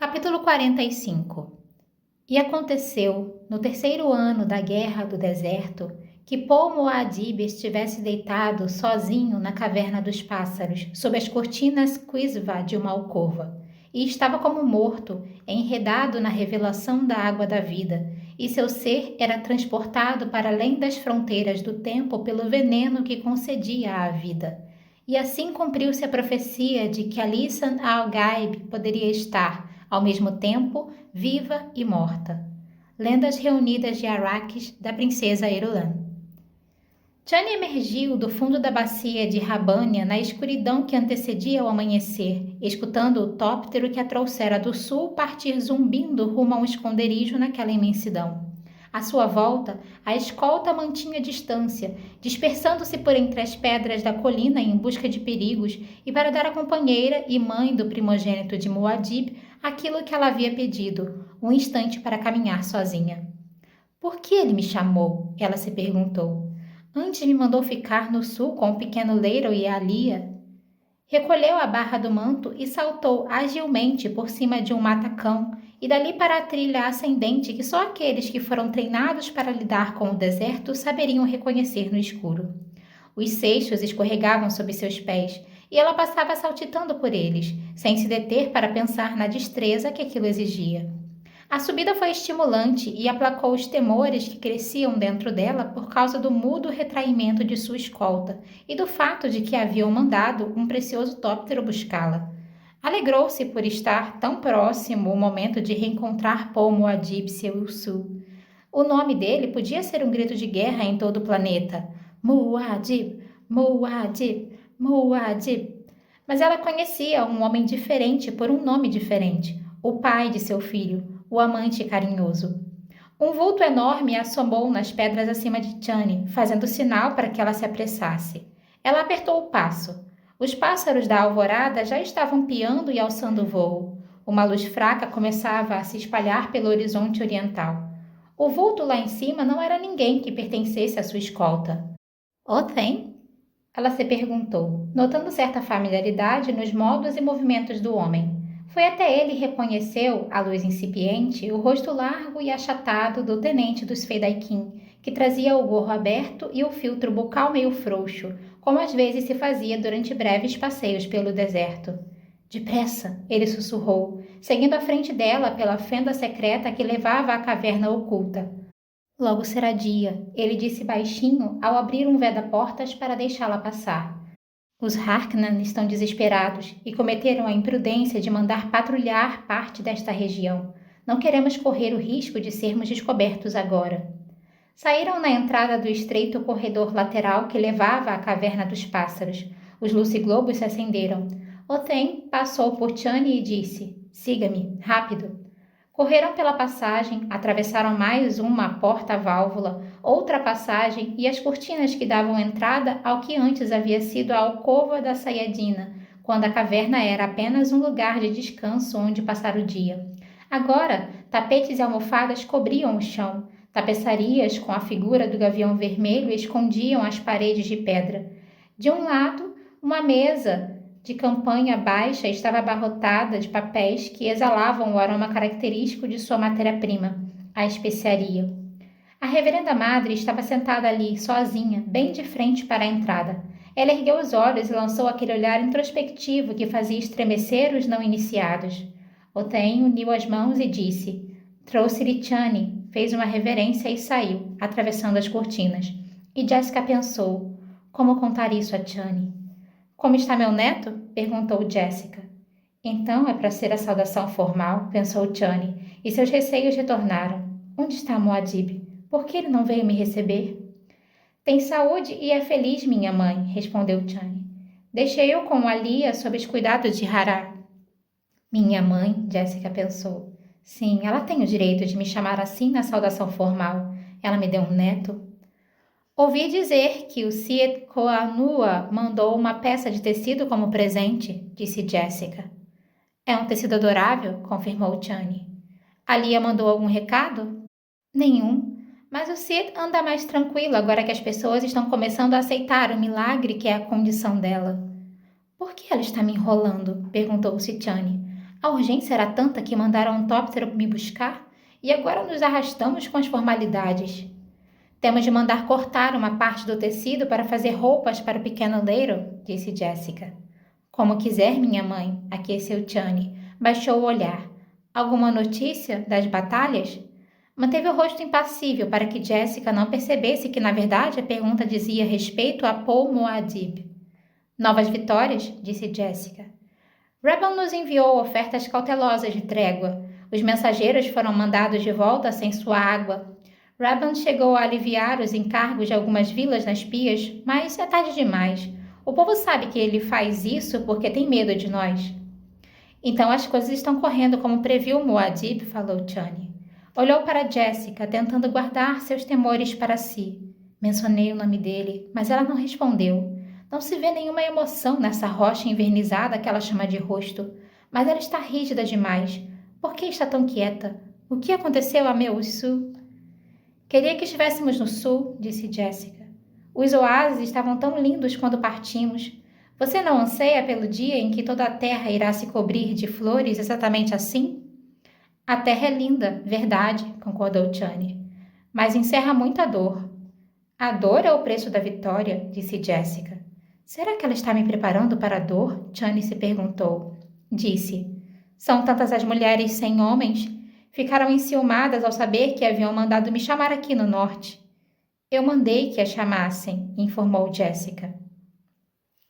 Capítulo 45. E aconteceu, no 3º ano da Guerra do Deserto, que Paul-Moadib estivesse deitado sozinho na caverna dos pássaros, sob as cortinas Quisva de uma alcova, e estava como morto, enredado na revelação da água da vida, e seu ser era transportado para além das fronteiras do tempo pelo veneno que concedia à vida. E assim cumpriu-se a profecia de que Alysanne al-Gaib poderia estar, ao mesmo tempo, viva e morta. Lendas reunidas de Arrakis da princesa Irulan. Chani emergiu do fundo da bacia de Rabânia na escuridão que antecedia o amanhecer, escutando o tóptero que a trouxera do sul partir zumbindo rumo a um esconderijo naquela imensidão. À sua volta, a escolta mantinha distância, dispersando-se por entre as pedras da colina em busca de perigos e para dar à companheira e mãe do primogênito de Muad'Dib aquilo que ela havia pedido, um instante para caminhar sozinha. Por que ele me chamou? Ela se perguntou. Antes me mandou ficar no sul com o pequeno Leiro e a Alia. Recolheu a barra do manto e saltou agilmente por cima de um matacão e dali para a trilha ascendente que só aqueles que foram treinados para lidar com o deserto saberiam reconhecer no escuro. Os seixos escorregavam sob seus pés e ela passava saltitando por eles, sem se deter para pensar na destreza que aquilo exigia. A subida foi estimulante e aplacou os temores que cresciam dentro dela por causa do mudo retraimento de sua escolta e do fato de que haviam mandado um precioso tóptero buscá-la. Alegrou-se por estar tão próximo o momento de reencontrar Paul-Moadib seu Ilsu. O nome dele podia ser um grito de guerra em todo o planeta. Muad'Dib, Muad'Dib, Muad'Dib. Mas ela conhecia um homem diferente por um nome diferente, o pai de seu filho, o amante carinhoso. Um vulto enorme assomou nas pedras acima de Chani, fazendo sinal para que ela se apressasse. Ela apertou o passo. Os pássaros da alvorada já estavam piando e alçando o voo. Uma luz fraca começava a se espalhar pelo horizonte oriental. O vulto lá em cima não era ninguém que pertencesse à sua escolta. Othen? Ela se perguntou, notando certa familiaridade nos modos e movimentos do homem. Foi até ele reconheceu, à luz incipiente, o rosto largo e achatado do tenente dos Fedaykin, que trazia o gorro aberto e o filtro bucal meio frouxo, como às vezes se fazia durante breves passeios pelo deserto. Depressa, ele sussurrou, seguindo à frente dela pela fenda secreta que levava à caverna oculta. Logo será dia, ele disse baixinho ao abrir um veda-portas para deixá-la passar. Os Harkonnen estão desesperados e cometeram a imprudência de mandar patrulhar parte desta região. Não queremos correr o risco de sermos descobertos agora. Saíram na entrada do estreito corredor lateral que levava à caverna dos pássaros. Os luciglobos se acenderam. Othen passou por Chani e disse, siga-me, rápido. Correram pela passagem, atravessaram mais uma porta-válvula, outra passagem e as cortinas que davam entrada ao que antes havia sido a alcova da Sayadina, quando a caverna era apenas um lugar de descanso onde passar o dia. Agora, tapetes e almofadas cobriam o chão, tapeçarias com a figura do gavião vermelho escondiam as paredes de pedra. De um lado, uma mesa de campanha baixa estava abarrotada de papéis que exalavam o aroma característico de sua matéria-prima, a especiaria. A reverenda madre estava sentada ali, sozinha, bem de frente para a entrada. Ela ergueu os olhos e lançou aquele olhar introspectivo que fazia estremecer os não iniciados. Othen uniu as mãos e disse, trouxe-lhe Chani, fez uma reverência e saiu, atravessando as cortinas. E Jessica pensou, como contar isso a Chani? Como está meu neto? Perguntou Jessica. Então é para ser a saudação formal, pensou Chani, e seus receios retornaram. Onde está Muad'Dib? Por que ele não veio me receber? Tem saúde e é feliz, minha mãe, respondeu Chani. Deixei-o com Alia sob os cuidados de Hará. Minha mãe, Jessica pensou. Sim, ela tem o direito de me chamar assim na saudação formal. Ela me deu um neto. Ouvi dizer que o Siet Koanua mandou uma peça de tecido como presente, disse Jessica. É um tecido adorável, confirmou Chani. Alia mandou algum recado? Nenhum, mas o Siet anda mais tranquilo agora que as pessoas estão começando a aceitar o milagre que é a condição dela. Por que ela está me enrolando? Perguntou-se Chani. A urgência era tanta que mandaram um tóptero me buscar e agora nos arrastamos com as formalidades. Temos de mandar cortar uma parte do tecido para fazer roupas para o pequeno Leiro, disse Jessica. Como quiser, minha mãe, aqueceu Chani. Baixou o olhar. Alguma notícia das batalhas? Manteve o rosto impassível para que Jessica não percebesse que, na verdade, a pergunta dizia respeito a Paul Muad'Dib. Novas vitórias, disse Jessica. Rebel nos enviou ofertas cautelosas de trégua. Os mensageiros foram mandados de volta sem sua água. Rebel chegou a aliviar os encargos de algumas vilas nas pias, mas é tarde demais. O povo sabe que ele faz isso porque tem medo de nós. Então as coisas estão correndo como previu Muad'Dib, falou Chani. Olhou para Jessica, tentando guardar seus temores para si. Mencionei o nome dele, mas ela não respondeu. Não se vê nenhuma emoção nessa rocha envernizada que ela chama de rosto, mas ela está rígida demais. Por que está tão quieta? O que aconteceu a meu sul? Queria que estivéssemos no sul, disse Jessica. Os oásis estavam tão lindos quando partimos. Você não anseia pelo dia em que toda a terra irá se cobrir de flores exatamente assim? A terra é linda, verdade, concordou Chani. Mas encerra muita dor. A dor é o preço da vitória, disse Jessica. Será que ela está me preparando para a dor? Chani se perguntou. Disse. São tantas as mulheres sem homens. Ficaram enciumadas ao saber que haviam mandado me chamar aqui no norte. Eu mandei que a chamassem, informou Jessica.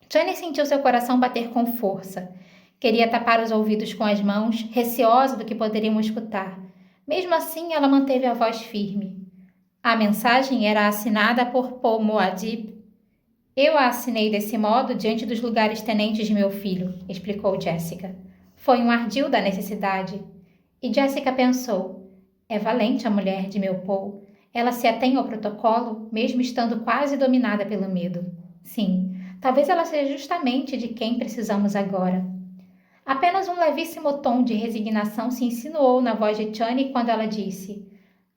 Chani sentiu seu coração bater com força. Queria tapar os ouvidos com as mãos, receosa do que poderiam escutar. Mesmo assim, ela manteve a voz firme. A mensagem era assinada por Paul Muad'Dib. Eu a assinei desse modo diante dos lugares tenentes de meu filho, explicou Jessica. Foi um ardil da necessidade. E Jessica pensou, é valente a mulher de meu Paul. Ela se atém ao protocolo, mesmo estando quase dominada pelo medo. Sim, talvez ela seja justamente de quem precisamos agora. Apenas um levíssimo tom de resignação se insinuou na voz de Chani quando ela disse,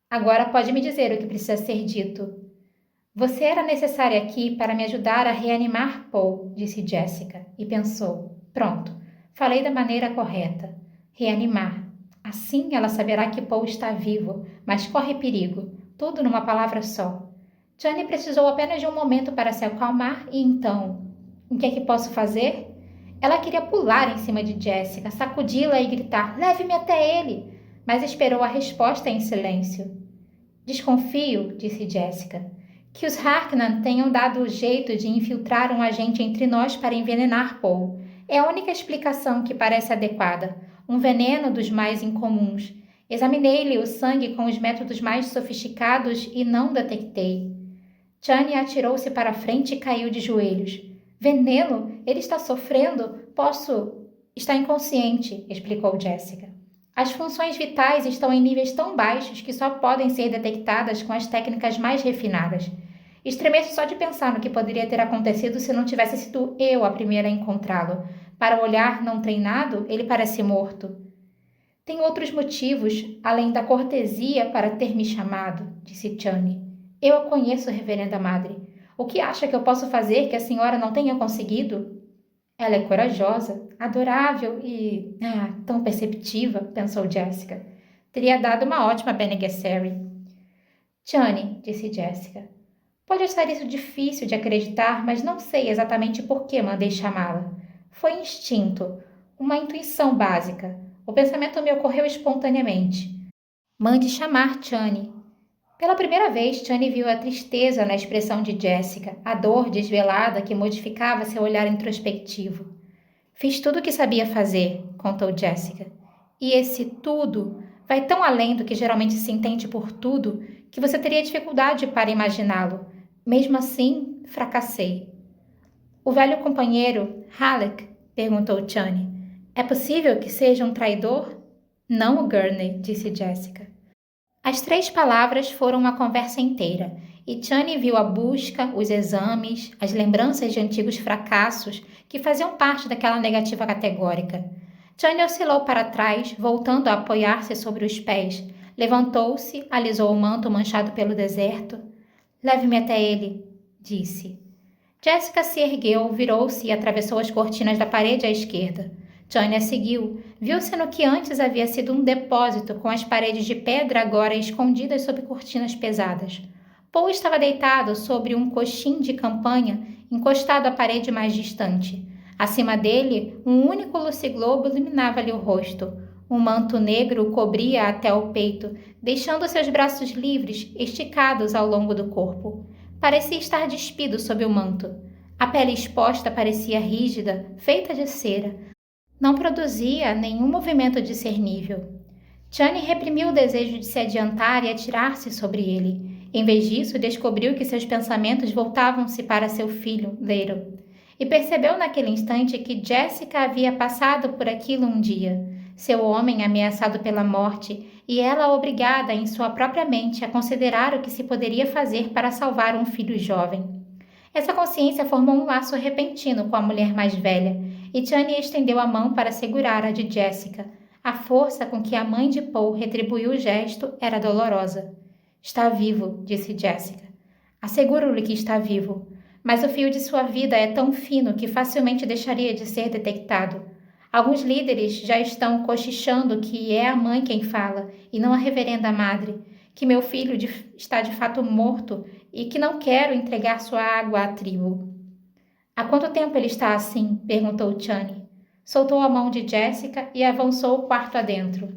agora pode me dizer o que precisa ser dito. Você era necessária aqui para me ajudar a reanimar Paul, disse Jessica, e pensou, pronto, falei da maneira correta. Reanimar. Assim ela saberá que Paul está vivo, mas corre perigo, tudo numa palavra só. Chani precisou apenas de um momento para se acalmar e então, o que é que posso fazer? Ela queria pular em cima de Jessica, sacudi-la e gritar, leve-me até ele, mas esperou a resposta em silêncio. Desconfio, disse Jessica, que os Harkonnen tenham dado o jeito de infiltrar um agente entre nós para envenenar Paul. É a única explicação que parece adequada. Um veneno dos mais incomuns. Examinei-lhe o sangue com os métodos mais sofisticados e não detectei. Chani atirou-se para a frente e caiu de joelhos. Veneno? Ele está sofrendo? Está inconsciente, explicou Jessica. As funções vitais estão em níveis tão baixos que só podem ser detectadas com as técnicas mais refinadas. Estremeço só de pensar no que poderia ter acontecido se não tivesse sido eu a primeira a encontrá-lo. Para o olhar não treinado, ele parece morto. Tem outros motivos, além da cortesia, para ter me chamado, disse Chani. Eu a conheço, reverenda madre. O que acha que eu posso fazer que a senhora não tenha conseguido? Ela é corajosa, adorável e... tão perceptiva, pensou Jessica. Teria dado uma ótima Bene Gesserit. Chani, disse Jessica. Pode achar isso difícil de acreditar, mas não sei exatamente por que mandei chamá-la. Foi instinto, uma intuição básica. O pensamento me ocorreu espontaneamente. Mande chamar Chani. Pela primeira vez, Chani viu a tristeza na expressão de Jessica, a dor desvelada que modificava seu olhar introspectivo. Fiz tudo o que sabia fazer, contou Jessica. E esse tudo vai tão além do que geralmente se entende por tudo que você teria dificuldade para imaginá-lo. Mesmo assim, fracassei. O velho companheiro, Halleck, perguntou Chani. É possível que seja um traidor? Não o Gurney, disse Jessica. As 3 palavras foram uma conversa inteira, e Chani viu a busca, os exames, as lembranças de antigos fracassos que faziam parte daquela negativa categórica. Chani oscilou para trás, voltando a apoiar-se sobre os pés. Levantou-se, alisou o manto manchado pelo deserto. Leve-me até ele, disse. Jessica se ergueu, virou-se e atravessou as cortinas da parede à esquerda. Chani a seguiu. Viu-se no que antes havia sido um depósito, com as paredes de pedra agora escondidas sob cortinas pesadas. Paul estava deitado sobre um coxim de campanha, encostado à parede mais distante. Acima dele, um único luciglobo iluminava-lhe o rosto. Um manto negro o cobria até o peito, deixando seus braços livres, esticados ao longo do corpo. Parecia estar despido sob o manto. A pele exposta parecia rígida, feita de cera. Não produzia nenhum movimento discernível. Chani reprimiu o desejo de se adiantar e atirar-se sobre ele. Em vez disso, descobriu que seus pensamentos voltavam-se para seu filho, Lero, e percebeu naquele instante que Jessica havia passado por aquilo um dia. Seu homem ameaçado pela morte e ela obrigada em sua própria mente a considerar o que se poderia fazer para salvar um filho jovem. Essa consciência formou um laço repentino com a mulher mais velha, e Chani estendeu a mão para segurar a de Jessica. A força com que a mãe de Paul retribuiu o gesto era dolorosa. Está vivo, disse Jessica. Asseguro-lhe que está vivo, mas o fio de sua vida é tão fino que facilmente deixaria de ser detectado. Alguns líderes já estão cochichando que é a mãe quem fala, e não a reverenda madre, que meu filho está de fato morto e que não quero entregar sua água à tribo. Há quanto tempo ele está assim? Perguntou Chani. Soltou a mão de Jessica e avançou o quarto adentro.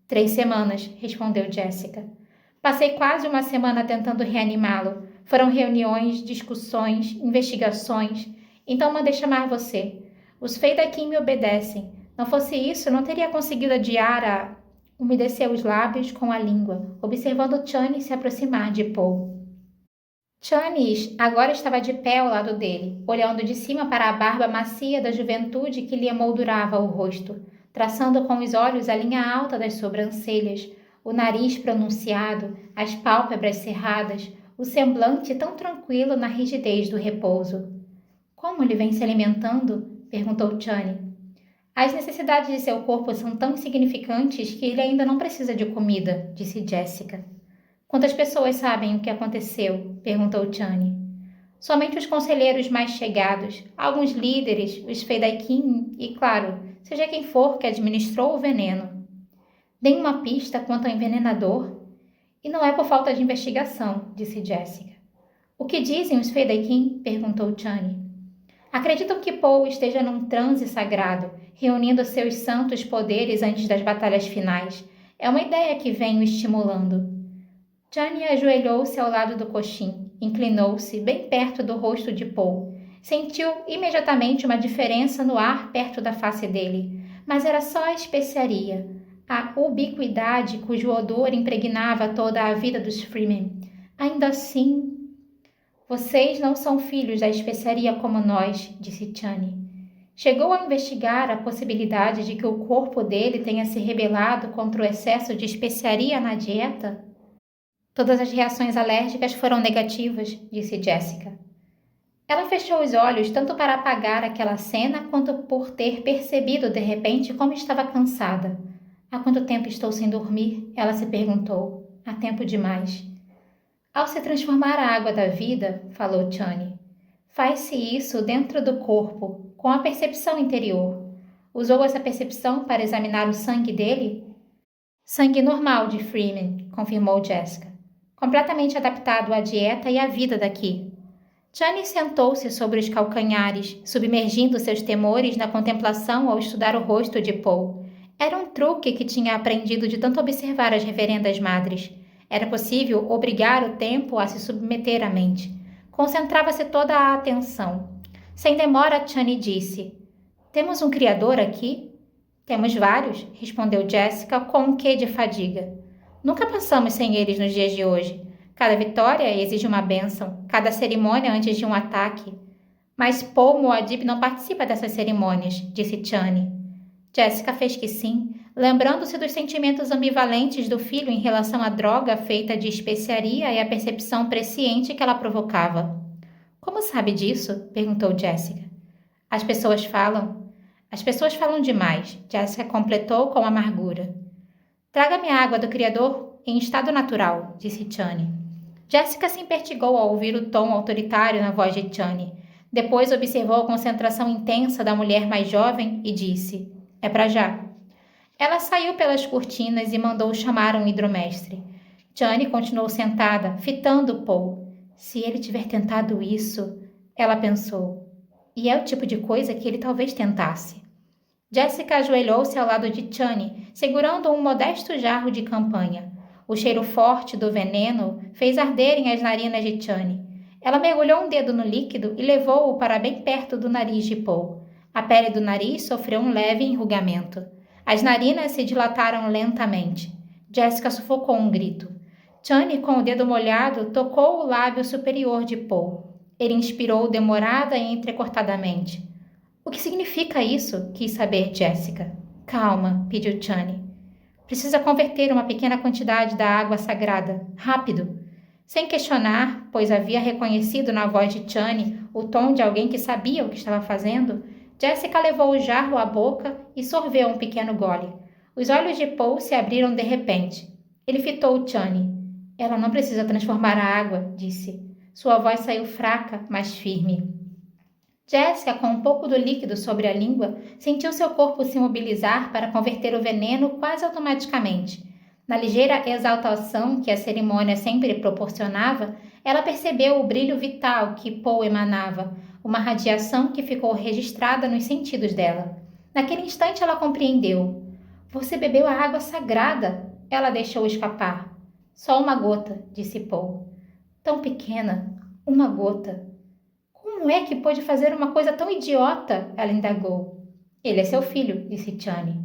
3 semanas, respondeu Jessica. Passei quase uma semana tentando reanimá-lo. Foram reuniões, discussões, investigações. Então mandei chamar você. Os Feidaquim me obedecem. Não fosse isso, não teria conseguido adiar a... Umedeceu os lábios com a língua, observando Chani se aproximar de Paul. Chani agora estava de pé ao lado dele, olhando de cima para a barba macia da juventude que lhe emoldurava o rosto, traçando com os olhos a linha alta das sobrancelhas, o nariz pronunciado, as pálpebras cerradas, o semblante tão tranquilo na rigidez do repouso. Como ele vem se alimentando? Perguntou Chani. As necessidades de seu corpo são tão insignificantes que ele ainda não precisa de comida, disse Jessica. Quantas pessoas sabem o que aconteceu? Perguntou Chani. Somente os conselheiros mais chegados, alguns líderes, os Feidaquim e, claro, seja quem for que administrou o veneno. Deem uma pista quanto ao envenenador. E não é por falta de investigação, disse Jessica. O que dizem os Feidaquim? Perguntou Chani. Acreditam que Paul esteja num transe sagrado, reunindo seus santos poderes antes das batalhas finais. É uma ideia que venho estimulando. Chani ajoelhou-se ao lado do coxim, inclinou-se bem perto do rosto de Paul. Sentiu imediatamente uma diferença no ar perto da face dele, mas era só a especiaria, a ubiquidade cujo odor impregnava toda a vida dos Freemen. Ainda assim... Vocês não são filhos da especiaria como nós, disse Chani. Chegou a investigar a possibilidade de que o corpo dele tenha se rebelado contra o excesso de especiaria na dieta? Todas as reações alérgicas foram negativas, disse Jessica. Ela fechou os olhos tanto para apagar aquela cena quanto por ter percebido de repente como estava cansada. Há quanto tempo estou sem dormir? Ela se perguntou. Há tempo demais. Ao se transformar a água da vida, falou Chani, faz-se isso dentro do corpo, com a percepção interior. Usou essa percepção para examinar o sangue dele? Sangue normal de Freeman, confirmou Jessica. Completamente adaptado à dieta e à vida daqui. Chani sentou-se sobre os calcanhares, submergindo seus temores na contemplação ao estudar o rosto de Paul. Era um truque que tinha aprendido de tanto observar as reverendas madres. Era possível obrigar o tempo a se submeter à mente. Concentrava-se toda a atenção. Sem demora, Chani disse, temos um criador aqui? Temos vários, respondeu Jessica com um quê de fadiga. Nunca passamos sem eles nos dias de hoje. Cada vitória exige uma bênção, cada cerimônia antes de um ataque. Mas Paul Muad'Dib não participa dessas cerimônias, disse Chani. Jessica fez que sim, lembrando-se dos sentimentos ambivalentes do filho em relação à droga feita de especiaria e à percepção presciente que ela provocava. Como sabe disso? Perguntou Jessica. As pessoas falam. As pessoas falam demais, Jessica completou com amargura. Traga-me a água do Criador em estado natural, disse Chani. Jessica se impertigou ao ouvir o tom autoritário na voz de Chani. Depois observou a concentração intensa da mulher mais jovem e disse, É pra já. Ela saiu pelas cortinas e mandou chamar um hidromestre. Chani continuou sentada, fitando Paul. Se ele tiver tentado isso, ela pensou. E é o tipo de coisa que ele talvez tentasse. Jessica ajoelhou-se ao lado de Chani, segurando um modesto jarro de campanha. O cheiro forte do veneno fez arderem as narinas de Chani. Ela mergulhou um dedo no líquido e levou-o para bem perto do nariz de Paul. A pele do nariz sofreu um leve enrugamento. As narinas se dilataram lentamente. Jessica sufocou um grito. Chani, com o dedo molhado, tocou o lábio superior de Paul. Ele inspirou demorada e entrecortadamente. O que significa isso? Quis saber Jessica. Calma, pediu Chani. Precisa converter uma pequena quantidade da água sagrada. Rápido. Sem questionar, pois havia reconhecido na voz de Chani o tom de alguém que sabia o que estava fazendo, Jessica levou o jarro à boca e sorveu um pequeno gole. Os olhos de Paul se abriram de repente. Ele fitou Chani. Ela não precisa transformar a água, disse. Sua voz saiu fraca, mas firme. Jessica, com um pouco do líquido sobre a língua, sentiu seu corpo se mobilizar para converter o veneno quase automaticamente. Na ligeira exaltação que a cerimônia sempre proporcionava, ela percebeu o brilho vital que Paul emanava, uma radiação que ficou registrada nos sentidos dela. Naquele instante ela compreendeu. Você bebeu a água sagrada. Ela deixou escapar. Só uma gota, disse Paul. Tão pequena, uma gota. Como é que pôde fazer uma coisa tão idiota? Ela indagou. Ele é seu filho, disse Chani.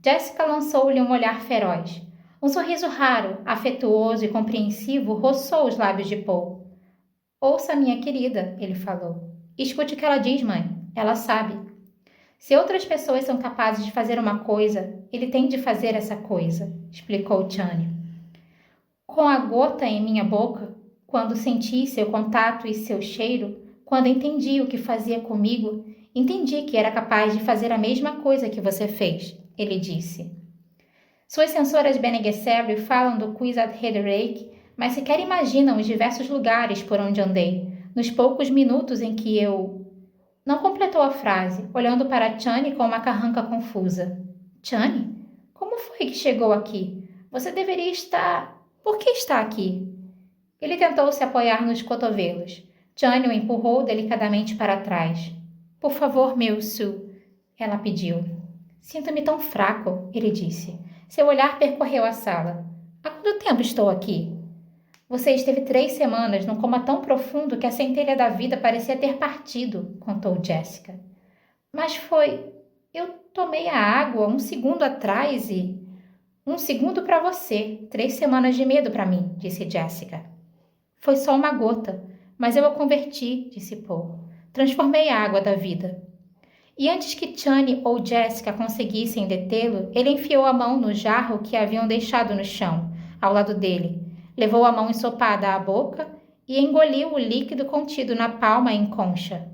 Jessica lançou-lhe um olhar feroz. Um sorriso raro, afetuoso e compreensivo roçou os lábios de Paul. Ouça, minha querida, ele falou. Escute o que ela diz, mãe. Ela sabe. Se outras pessoas são capazes de fazer uma coisa, ele tem de fazer essa coisa, explicou Chani. Com a gota em minha boca, quando senti seu contato e seu cheiro, quando entendi o que fazia comigo, entendi que era capaz de fazer a mesma coisa que você fez, ele disse. Suas sensoras Bene Gesserit falam do Kwisatz Haderach, mas sequer imaginam os diversos lugares por onde andei, nos poucos minutos em que eu... Não completou a frase, olhando para Chani com uma carranca confusa. Chani? Como foi que chegou aqui? Você deveria estar... Por que está aqui? Ele tentou se apoiar nos cotovelos. Chani o empurrou delicadamente para trás. Por favor, meu Su, ela pediu. Sinto-me tão fraco, ele disse. Seu olhar percorreu a sala. Há quanto tempo estou aqui? Você esteve 3 semanas num coma tão profundo que a centelha da vida parecia ter partido, contou Jessica. Mas foi... Eu tomei a água 1 segundo atrás e... 1 segundo para você, 3 semanas de medo para mim, disse Jessica. Foi só uma gota, mas eu a converti, disse Paul. Transformei a água da vida. E antes que Chani ou Jessica conseguissem detê-lo, ele enfiou a mão no jarro que haviam deixado no chão, ao lado dele. Levou a mão ensopada à boca e engoliu o líquido contido na palma em concha.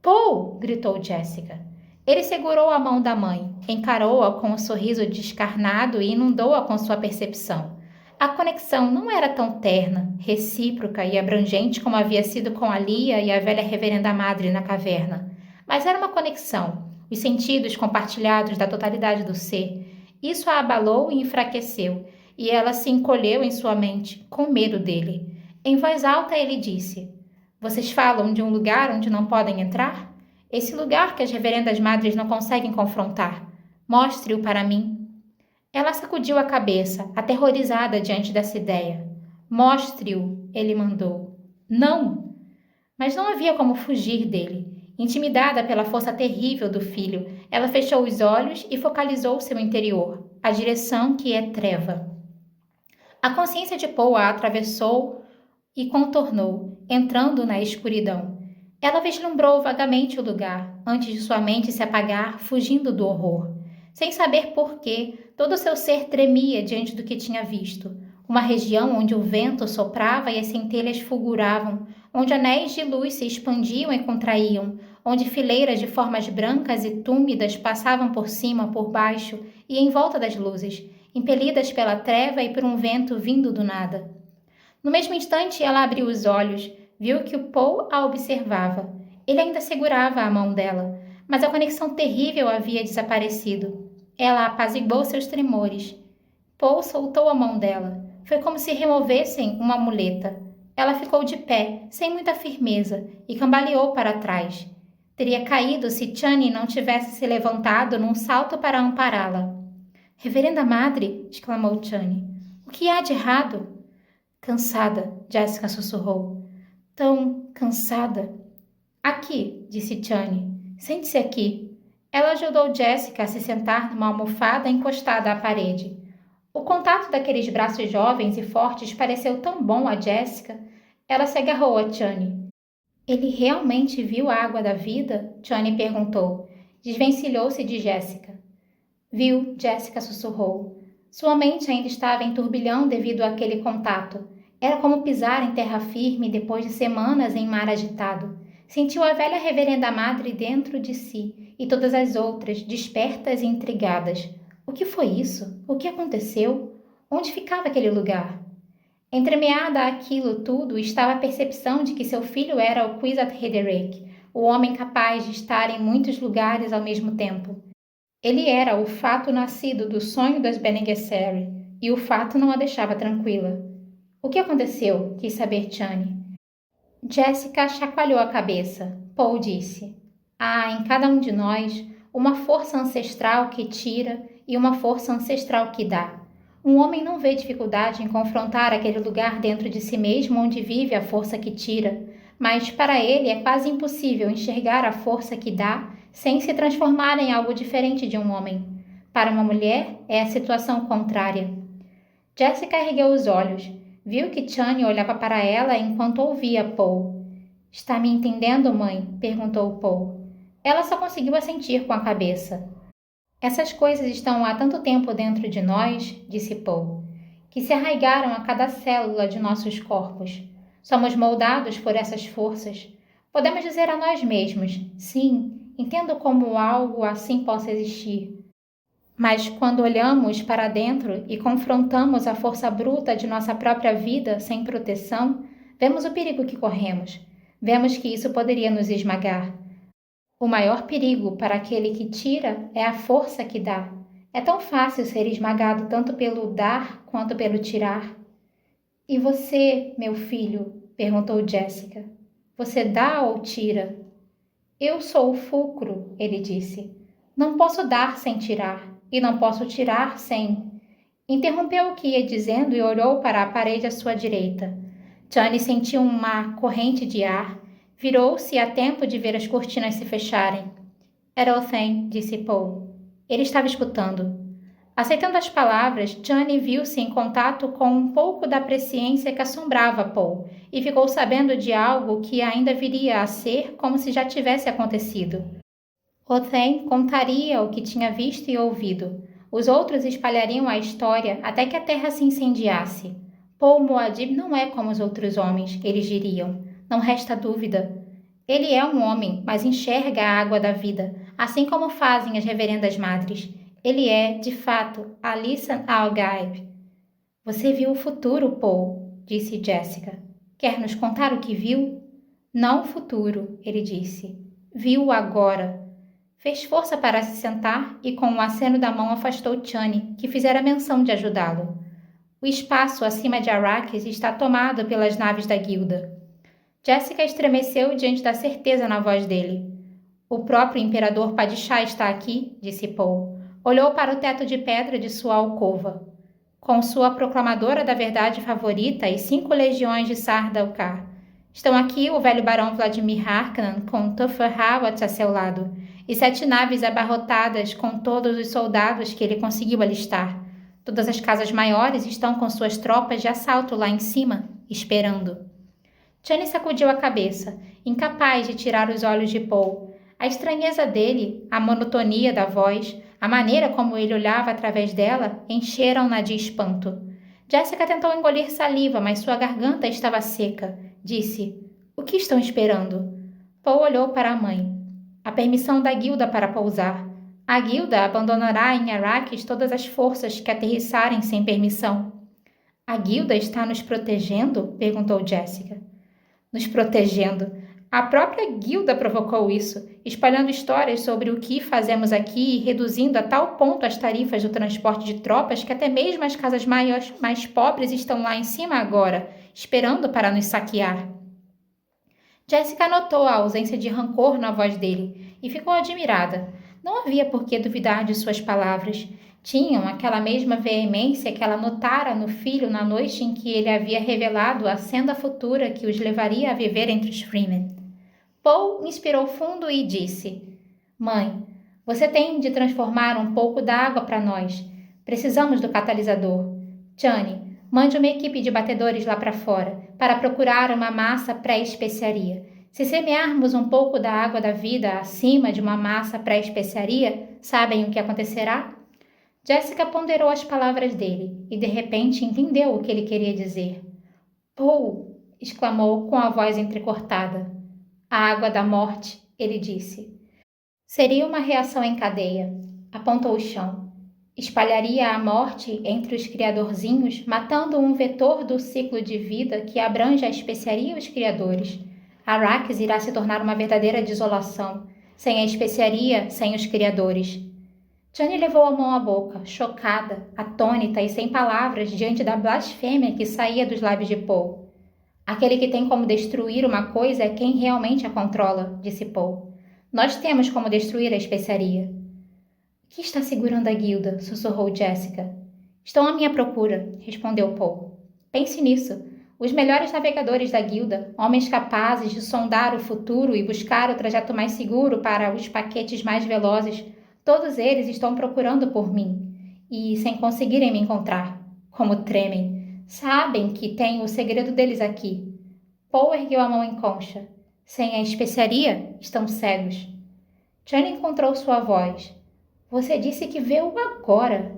Paul! Gritou Jessica. Ele segurou a mão da mãe, encarou-a com um sorriso descarnado e inundou-a com sua percepção. A conexão não era tão terna, recíproca e abrangente como havia sido com a Lia e a velha reverenda madre na caverna, mas era uma conexão, os sentidos compartilhados da totalidade do ser. Isso a abalou e enfraqueceu, e ela se encolheu em sua mente, com medo dele. Em voz alta ele disse, vocês falam de um lugar onde não podem entrar? Esse lugar que as reverendas madres não conseguem confrontar. Mostre-o para mim. Ela sacudiu a cabeça, aterrorizada diante dessa ideia. Mostre-o, ele mandou. Não! Mas não havia como fugir dele. Intimidada pela força terrível do filho, ela fechou os olhos e focalizou seu interior, a direção que é treva. A consciência de Paul a atravessou e contornou, entrando na escuridão. Ela vislumbrou vagamente o lugar, antes de sua mente se apagar, fugindo do horror. Sem saber por quê, todo o seu ser tremia diante do que tinha visto. Uma região onde o vento soprava e as centelhas fulguravam, onde anéis de luz se expandiam e contraíam, onde fileiras de formas brancas e túmidas passavam por cima, por baixo e em volta das luzes, impelidas pela treva e por um vento vindo do nada. No mesmo instante, ela abriu os olhos, viu que o Paul a observava. Ele ainda segurava a mão dela, mas a conexão terrível havia desaparecido. Ela apaziguou seus tremores. Paul soltou a mão dela. Foi como se removessem uma muleta. Ela ficou de pé, sem muita firmeza, e cambaleou para trás. Teria caído se Chani não tivesse se levantado num salto para ampará-la. Reverenda Madre, exclamou Chani. O que há de errado? Cansada, Jessica sussurrou. Tão cansada. Aqui, disse Chani. Sente-se aqui. Ela ajudou Jessica a se sentar numa almofada encostada à parede. O contato daqueles braços jovens e fortes pareceu tão bom a Jessica. Ela se agarrou a Chani. Ele realmente viu a água da vida? Chani perguntou. Desvencilhou-se de Jessica. Viu, Jessica sussurrou. Sua mente ainda estava em turbilhão devido àquele contato. Era como pisar em terra firme depois de semanas em mar agitado. Sentiu a velha reverenda madre dentro de si e todas as outras, despertas e intrigadas. O que foi isso? O que aconteceu? Onde ficava aquele lugar? Entremeada àquilo tudo estava a percepção de que seu filho era o Kwisatz Haderach, o homem capaz de estar em muitos lugares ao mesmo tempo. Ele era o fato nascido do sonho das Bene Gesserit, e o fato não a deixava tranquila. O que aconteceu? Quis saber Chani. Jessica chacoalhou a cabeça. Paul disse. Há em cada um de nós uma força ancestral que tira e uma força ancestral que dá. Um homem não vê dificuldade em confrontar aquele lugar dentro de si mesmo onde vive a força que tira, mas para ele é quase impossível enxergar a força que dá sem se transformar em algo diferente de um homem. Para uma mulher, é a situação contrária. Jessica ergueu os olhos. Viu que Chani olhava para ela enquanto ouvia Paul. Está me entendendo, mãe? Perguntou Paul. Ela só conseguiu assentir com a cabeça. Essas coisas estão há tanto tempo dentro de nós, disse Paul, que se arraigaram a cada célula de nossos corpos. Somos moldados por essas forças. Podemos dizer a nós mesmos, sim, entendo como algo assim possa existir. Mas quando olhamos para dentro e confrontamos a força bruta de nossa própria vida sem proteção, vemos o perigo que corremos. Vemos que isso poderia nos esmagar. O maior perigo para aquele que tira é a força que dá. É tão fácil ser esmagado tanto pelo dar quanto pelo tirar. E você, meu filho? Perguntou Jessica. Você dá ou tira? Eu sou o fulcro, ele disse. Não posso dar sem tirar. E não posso tirar sem... Interrompeu o que ia dizendo e olhou para a parede à sua direita. Chani sentiu uma corrente de ar. Virou-se a tempo de ver as cortinas se fecharem. Era Othain, disse Paul. Ele estava escutando. Aceitando as palavras, Chani viu-se em contato com um pouco da presciência que assombrava Paul e ficou sabendo de algo que ainda viria a ser como se já tivesse acontecido. Othain contaria o que tinha visto e ouvido. Os outros espalhariam a história até que a terra se incendiasse. Paul Muad'Dib não é como os outros homens, eles diriam. Não resta dúvida. Ele é um homem, mas enxerga a água da vida, assim como fazem as reverendas madres. Ele é, de fato, Alysanne al-Gaib. Você viu o futuro, Paul, disse Jessica. Quer nos contar o que viu? Não o futuro, ele disse. Viu o agora. Fez força para se sentar e com um aceno da mão afastou Chani, que fizera menção de ajudá-lo. O espaço acima de Arrakis está tomado pelas naves da guilda. Jessica estremeceu diante da certeza na voz dele. O próprio imperador Padishah está aqui, disse Paul. Olhou para o teto de pedra de sua alcova. Com sua proclamadora da verdade favorita e 5 legiões de Sardaukar. Estão aqui o velho barão Vladimir Harkonnen com Tufir Hawat a seu lado, e 7 naves abarrotadas com todos os soldados que ele conseguiu alistar. Todas as casas maiores estão com suas tropas de assalto lá em cima, esperando. Chani sacudiu a cabeça, incapaz de tirar os olhos de Paul. A estranheza dele, a monotonia da voz, a maneira como ele olhava através dela, encheram-na de espanto. Jessica tentou engolir saliva, mas sua garganta estava seca. Disse, o que estão esperando? Paul olhou para a mãe. A permissão da guilda para pousar. A guilda abandonará em Arrakis todas as forças que aterrissarem sem permissão. A guilda está nos protegendo? Perguntou Jessica. Nos protegendo. A própria guilda provocou isso, espalhando histórias sobre o que fazemos aqui e reduzindo a tal ponto as tarifas do transporte de tropas que até mesmo as casas mais pobres estão lá em cima agora, esperando para nos saquear. Jessica notou a ausência de rancor na voz dele e ficou admirada. Não havia por que duvidar de suas palavras. Tinham aquela mesma veemência que ela notara no filho na noite em que ele havia revelado a senda futura que os levaria a viver entre os Freemen. Paul inspirou fundo e disse: Mãe, você tem de transformar um pouco da água para nós. Precisamos do catalisador. Chani, mande uma equipe de batedores lá para fora, para procurar uma massa pré-especiaria. Se semearmos um pouco da água da vida acima de uma massa pré-especiaria, sabem o que acontecerá? Jessica ponderou as palavras dele e de repente entendeu o que ele queria dizer. Paul! Exclamou com a voz entrecortada. A água da morte, ele disse. Seria uma reação em cadeia. Apontou o chão. Espalharia a morte entre os criadorzinhos, matando um vetor do ciclo de vida que abrange a especiaria e os criadores. Arrakis irá se tornar uma verdadeira desolação, sem a especiaria, sem os criadores. Chani levou a mão à boca, chocada, atônita e sem palavras diante da blasfêmia que saía dos lábios de Paul. Aquele que tem como destruir uma coisa é quem realmente a controla, disse Paul. Nós temos como destruir a especiaria. O que está segurando a guilda? Sussurrou Jessica. Estão à minha procura, respondeu Paul. Pense nisso. Os melhores navegadores da guilda, homens capazes de sondar o futuro e buscar o trajeto mais seguro para os paquetes mais velozes, todos eles estão procurando por mim. E, sem conseguirem me encontrar, como tremem, sabem que tenho o segredo deles aqui. Paul ergueu a mão em concha. Sem a especiaria, estão cegos. Chani encontrou sua voz. Você disse que vê-o agora.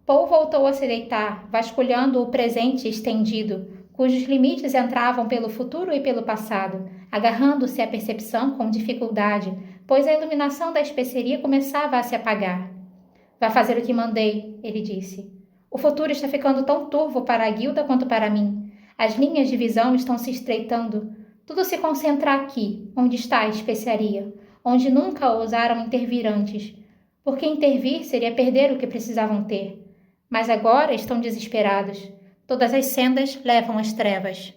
Paul voltou a se deitar, vasculhando o presente estendido, cujos limites entravam pelo futuro e pelo passado, agarrando-se à percepção com dificuldade, pois a iluminação da especiaria começava a se apagar. Vá fazer o que mandei, ele disse. O futuro está ficando tão turvo para a guilda quanto para mim. As linhas de visão estão se estreitando. Tudo se concentra aqui, onde está a especiaria, onde nunca ousaram intervir antes, porque intervir seria perder o que precisavam ter. Mas agora estão desesperados. Todas as sendas levam às trevas.